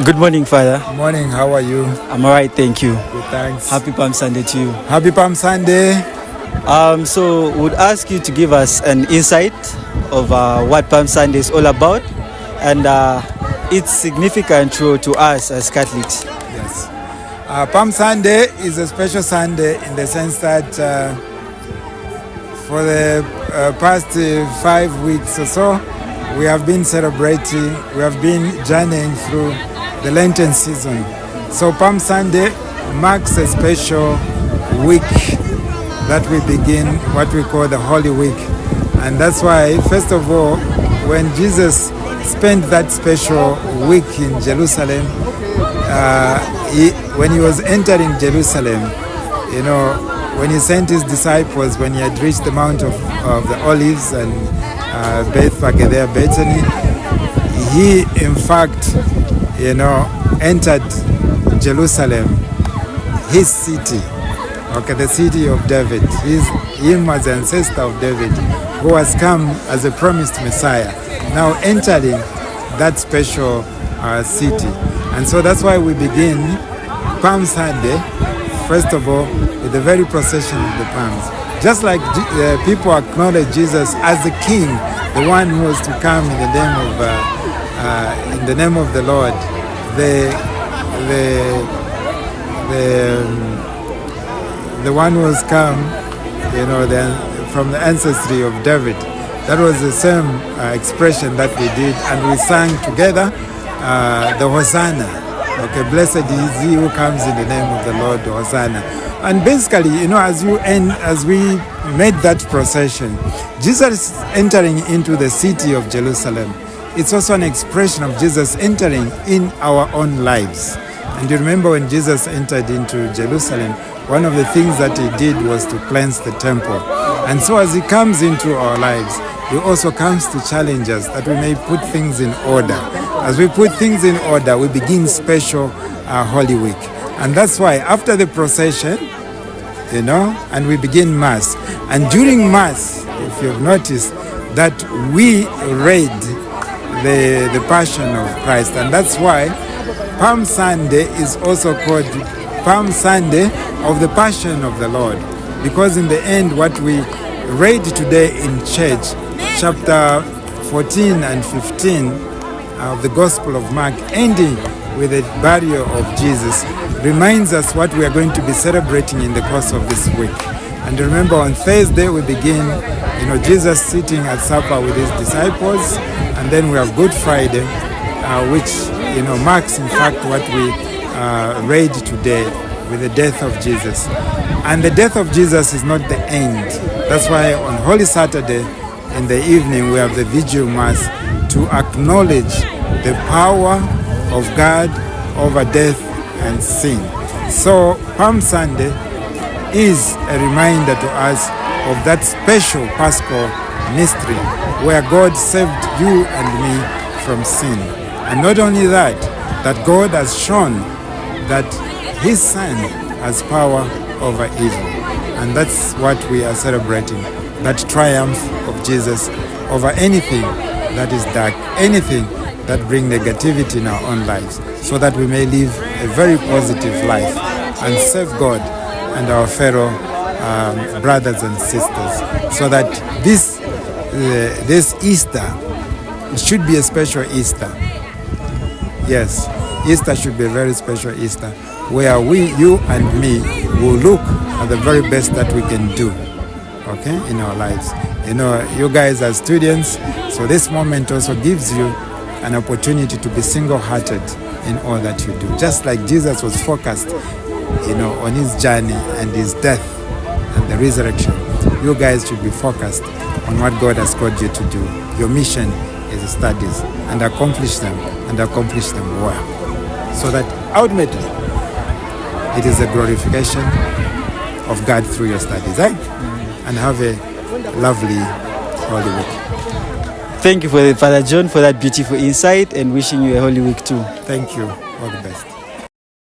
Good morning, Father. Morning, how are you? I'm alright, thank you. Good, thanks. Happy Palm Sunday to you. Happy Palm Sunday. So would ask you to give us an insight of what Palm Sunday is all about and its significance to us as Catholics. Yes. Palm Sunday is a special Sunday in the sense that for the past 5 weeks or so, we have been celebrating, we have been journeying through the Lenten season. So Palm Sunday marks a special week that we begin what we call the Holy Week. And that's why, first of all, when Jesus spent that special week in Jerusalem, when he was entering Jerusalem, when he sent his disciples, when he had reached the Mount of the Olives and Bethphage there, Bethany, he in fact, entered Jerusalem, his city, the city of David. Him as the ancestor of David, who has come as a promised Messiah, now entering that special city. And so that's why we begin Palm Sunday, first of all, with the very procession of the palms. Just like people acknowledge Jesus as the King, the one who was to come in the name of the Lord, the one who has come, from the ancestry of David. That was the same expression that we did, and we sang together the Hosanna. Blessed is he who comes in the name of the Lord, Hosanna. And basically, as we made that procession, Jesus entering into the city of Jerusalem, it's also an expression of Jesus entering in our own lives. And you remember when Jesus entered into Jerusalem, one of the things that he did was to cleanse the temple. And so as he comes into our lives, he also comes to challenge us that we may put things in order. As we put things in order, we begin special Holy Week. And that's why after the procession, and we begin Mass. And during Mass, if you've noticed, that we read the Passion of Christ. And that's why Palm Sunday is also called Palm Sunday of the Passion of the Lord. Because in the end, what we read today in church, chapter 14 and 15 of the Gospel of Mark, ending with the burial of Jesus, reminds us what we are going to be celebrating in the course of this week. And remember, on Thursday we begin, Jesus sitting at supper with his disciples, and then we have Good Friday, which marks in fact what we read today with the death of Jesus. And the death of Jesus is not the end. That's why on Holy Saturday in the evening we have the Vigil Mass to acknowledge the power of God over death and sin. So Palm Sunday is a reminder to us of that special Paschal mystery where God saved you and me from sin. And not only that, that God has shown that his Son has power over evil. And that's what we are celebrating, that triumph of Jesus over anything that is dark, anything that brings negativity in our own lives, so that we may live a very positive life and serve God and our fellow brothers and sisters, so that this Easter should be a special Easter. Yes, Easter should be a very special Easter, where you and me will look at the very best that we can do, in our lives. You guys are students, so this moment also gives you an opportunity to be single-hearted in all that you do. Just like Jesus was focused, on his journey and his death and the resurrection, you guys should be focused on what God has called you to do. Your mission is studies, and accomplish them well, so that ultimately it is a glorification of God through your studies, and have a lovely Holy Week. Thank you, Father John, for that beautiful insight, and wishing you a Holy Week too. Thank you. All the best.